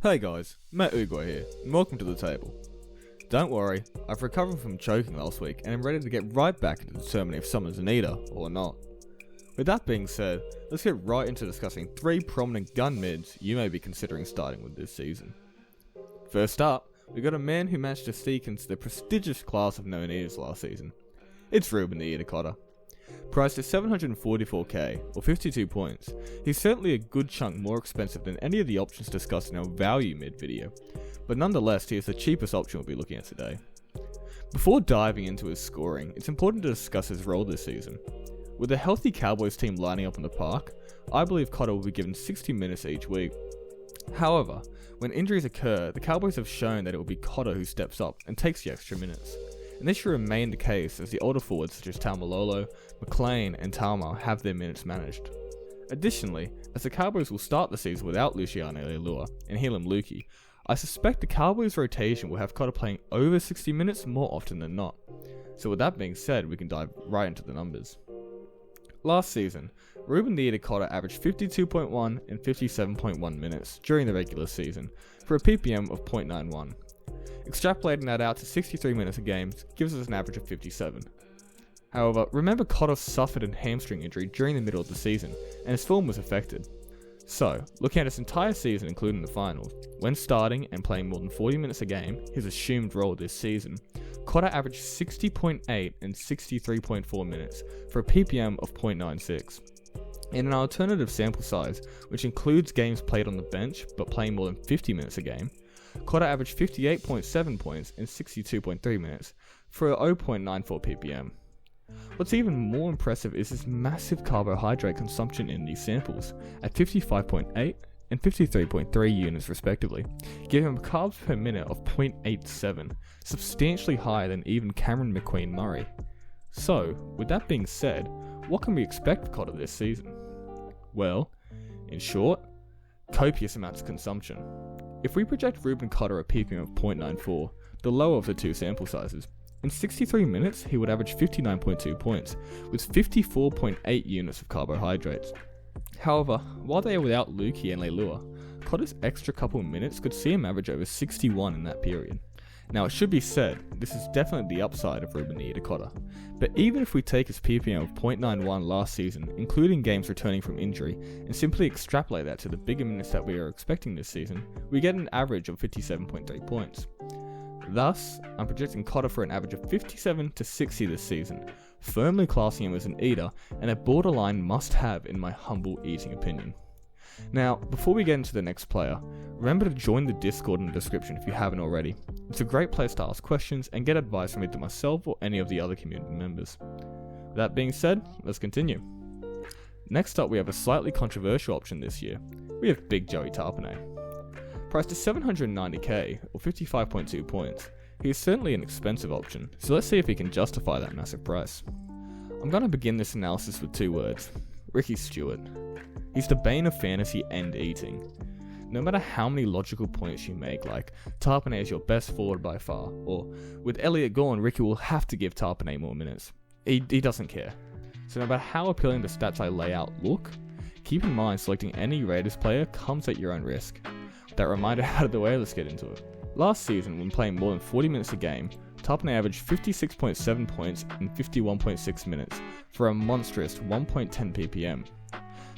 Hey guys, Matt Ugo here, and welcome to the table. Don't worry, I've recovered from choking last week and am ready to get right back into determining if someone's an eater or not. With that being said, let's get right into discussing 3 prominent gun mids you may be considering starting with this season. First up, we got a man who managed to sneak into the prestigious class of known eaters last season. It's Reuben the Eater Cotter. Priced at 744k, or 52 points, he's certainly a good chunk more expensive than any of the options discussed in our value mid video, but nonetheless he is the cheapest option we'll be looking at today. Before diving into his scoring, it's important to discuss his role this season. With a healthy Cowboys team lining up in the park, I believe Cotter will be given 60 minutes each week. However, when injuries occur, the Cowboys have shown that it will be Cotter who steps up and takes the extra minutes. And this should remain the case as the older forwards such as Taumalolo, McLean and Talma have their minutes managed. Additionally, as the Cowboys will start the season without Luciano Leilua and Helam Lukey, I suspect the Cowboys rotation will have Cotter playing over 60 minutes more often than not. So with that being said, we can dive right into the numbers. Last season, Reuben the Eater Cotter averaged 52.1 and 57.1 minutes during the regular season for a PPM of 0.91. Extrapolating that out to 63 minutes a game gives us an average of 57. However, remember Cotter suffered a hamstring injury during the middle of the season, and his form was affected. So, looking at his entire season including the finals, when starting and playing more than 40 minutes a game, his assumed role this season, Cotter averaged 60.8 and 63.4 minutes for a PPM of 0.96. In an alternative sample size, which includes games played on the bench but playing more than 50 minutes a game, Cotter averaged 58.7 points in 62.3 minutes for a 0.94 ppm. What's even more impressive is his massive carbohydrate consumption in these samples, at 55.8 and 53.3 units respectively, giving him carbs per minute of 0.87, substantially higher than even Cameron McQueen-Murray. So, with that being said, what can we expect of Cotter this season? Well, in short, copious amounts of consumption. If we project Reuben Cotter a PPM of 0.94, the lower of the two sample sizes, in 63 minutes he would average 59.2 points, with 54.8 units of carbohydrates. However, while they are without Lukey and Leilua, Cotter's extra couple minutes could see him average over 61 in that period. Now it should be said, this is definitely the upside of Reuben the Eater Cotter, but even if we take his PPM of 0.91 last season, including games returning from injury, and simply extrapolate that to the bigger minutes that we are expecting this season, we get an average of 57.3 points. Thus, I'm projecting Cotter for an average of 57 to 60 this season, firmly classing him as an eater and a borderline must-have in my humble eating opinion. Now, before we get into the next player, remember to join the Discord in the description if you haven't already. It's a great place to ask questions and get advice from either myself or any of the other community members. With that being said, let's continue. Next up we have a slightly controversial option this year. We have Big Joey Tapine. Priced at 790k, or 55.2 points, he is certainly an expensive option, so let's see if he can justify that massive price. I'm going to begin this analysis with 2 words. Ricky Stewart. He's the bane of fantasy and eating. No matter how many logical points you make, like Tapine is your best forward by far, or with Elliott gone, Ricky will have to give Tapine more minutes. He doesn't care. So no matter how appealing the stats I lay out look, keep in mind selecting any Raiders player comes at your own risk. With that reminder out of the way, let's get into it. Last season, when playing more than 40 minutes a game, Tapine averaged 56.7 points in 51.6 minutes for a monstrous 1.10 ppm.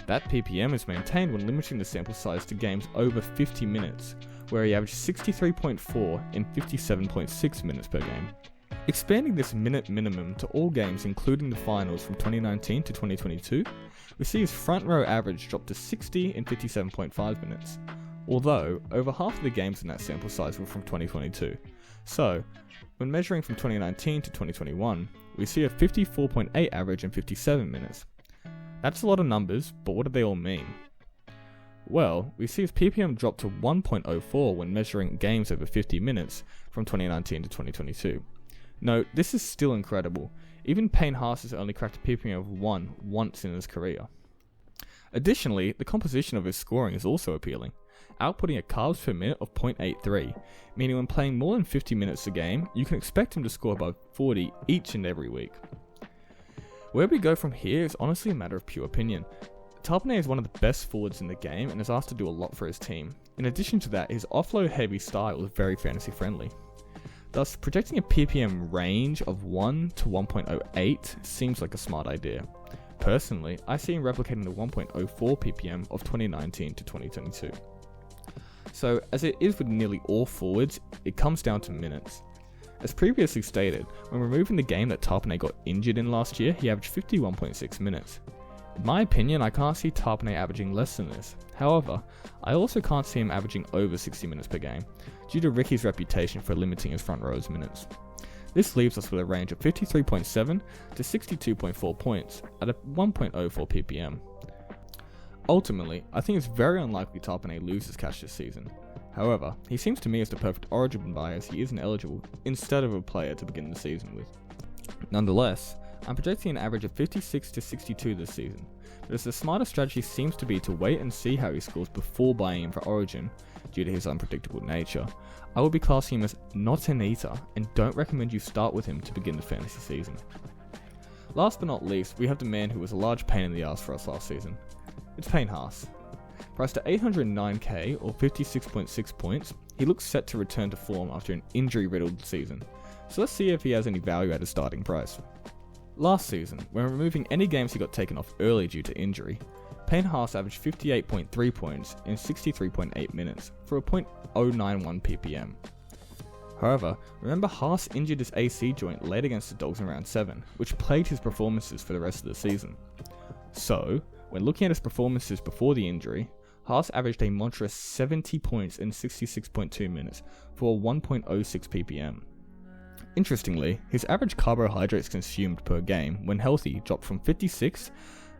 That ppm is maintained when limiting the sample size to games over 50 minutes, where he averaged 63.4 in 57.6 minutes per game. Expanding this minute minimum to all games including the finals from 2019 to 2022, we see his front row average drop to 60 in 57.5 minutes, although over half of the games in that sample size were from 2022. So, when measuring from 2019 to 2021, we see a 54.8 average in 57 minutes. That's a lot of numbers, but what do they all mean? Well, we see his PPM drop to 1.04 when measuring games over 50 minutes from 2019 to 2022. Note, this is still incredible. Even Payne Haas has only cracked a PPM of 1 once in his career. Additionally, the composition of his scoring is also appealing, outputting a carbs per minute of 0.83, meaning when playing more than 50 minutes a game, you can expect him to score above 40 each and every week. Where we go from here is honestly a matter of pure opinion. Tapine is one of the best forwards in the game and is asked to do a lot for his team, In addition to that, his offload heavy style is very fantasy friendly. Thus, projecting a PPM range of 1 to 1.08 seems like a smart idea. Personally, I see him replicating the 1.04 PPM of 2019 to 2022. So, as it is with nearly all forwards, it comes down to minutes. As previously stated, when removing the game that Tapine got injured in last year, he averaged 51.6 minutes. In my opinion, I can't see Tapine averaging less than this. However, I also can't see him averaging over 60 minutes per game, due to Ricky's reputation for limiting his front row's minutes. This leaves us with a range of 53.7 to 62.4 points at a 1.04 ppm. Ultimately, I think it's very unlikely Tapine loses cash this season. However, he seems to me as the perfect origin buy as he isn't eligible instead of a player to begin the season with. Nonetheless, I'm projecting an average of 56 to 62 this season, but as the smarter strategy seems to be to wait and see how he scores before buying him for Origin, due to his unpredictable nature, I will be classing him as not an eater and don't recommend you start with him to begin the fantasy season. Last but not least, we have the man who was a large pain in the ass for us last season. It's Payne Haas. Priced at 809k or 56.6 points, he looks set to return to form after an injury-riddled season, so let's see if he has any value at his starting price. Last season, when removing any games he got taken off early due to injury, Payne Haas averaged 58.3 points in 63.8 minutes for a .091 ppm. However, remember Haas injured his AC joint late against the Dogs in round 7, which plagued his performances for the rest of the season. So, when looking at his performances before the injury, Haas averaged a monstrous 70 points in 66.2 minutes for a 1.06 ppm. Interestingly, his average carbohydrates consumed per game when healthy dropped from 56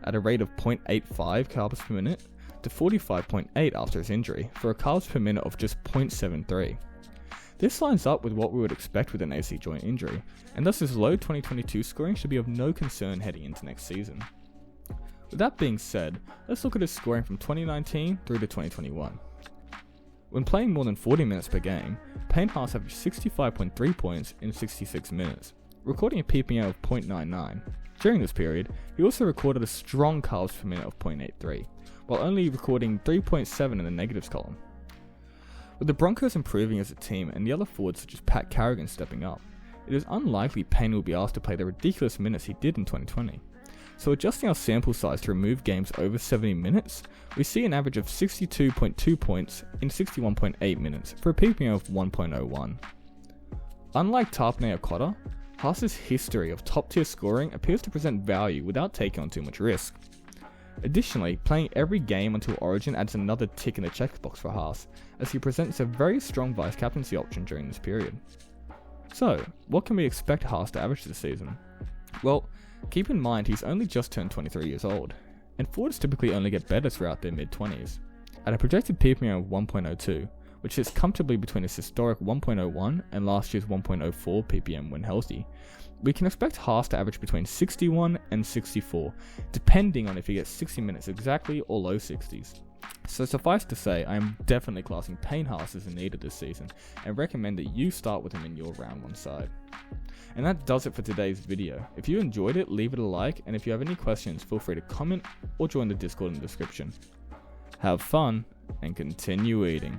at a rate of 0.85 carbs per minute to 45.8 after his injury for a carbs per minute of just 0.73. This lines up with what we would expect with an AC joint injury, and thus his low 2022 scoring should be of no concern heading into next season. With that being said, let's look at his scoring from 2019 through to 2021. When playing more than 40 minutes per game, Payne Haas averaged 65.3 points in 66 minutes, recording a PPM of 0.99. During this period, he also recorded a strong carbs per minute of 0.83, while only recording 3.7 in the negatives column. With the Broncos improving as a team and the other forwards such as Pat Carrigan stepping up, it is unlikely Payne will be asked to play the ridiculous minutes he did in 2020. So adjusting our sample size to remove games over 70 minutes, we see an average of 62.2 points in 61.8 minutes for a PPM of 1.01. Unlike Tapine or Cotter, Haas's history of top tier scoring appears to present value without taking on too much risk. Additionally, playing every game until Origin adds another tick in the checkbox for Haas, as he presents a very strong vice captaincy option during this period. So, what can we expect Haas to average this season? Well, keep in mind he's only just turned 23 years old, and forwards typically only get better throughout their mid-20s. At a projected PPM of 1.02, which sits comfortably between his historic 1.01 and last year's 1.04 ppm when healthy, we can expect Haas to average between 61 and 64, depending on if he gets 60 minutes exactly or low 60s. So suffice to say, I am definitely classing Payne Haas as a needer this season, and recommend that you start with him in your round 1 side. And that does it for today's video. If you enjoyed it, leave it a like, and if you have any questions, feel free to comment or join the Discord in the description. Have fun, and continue eating.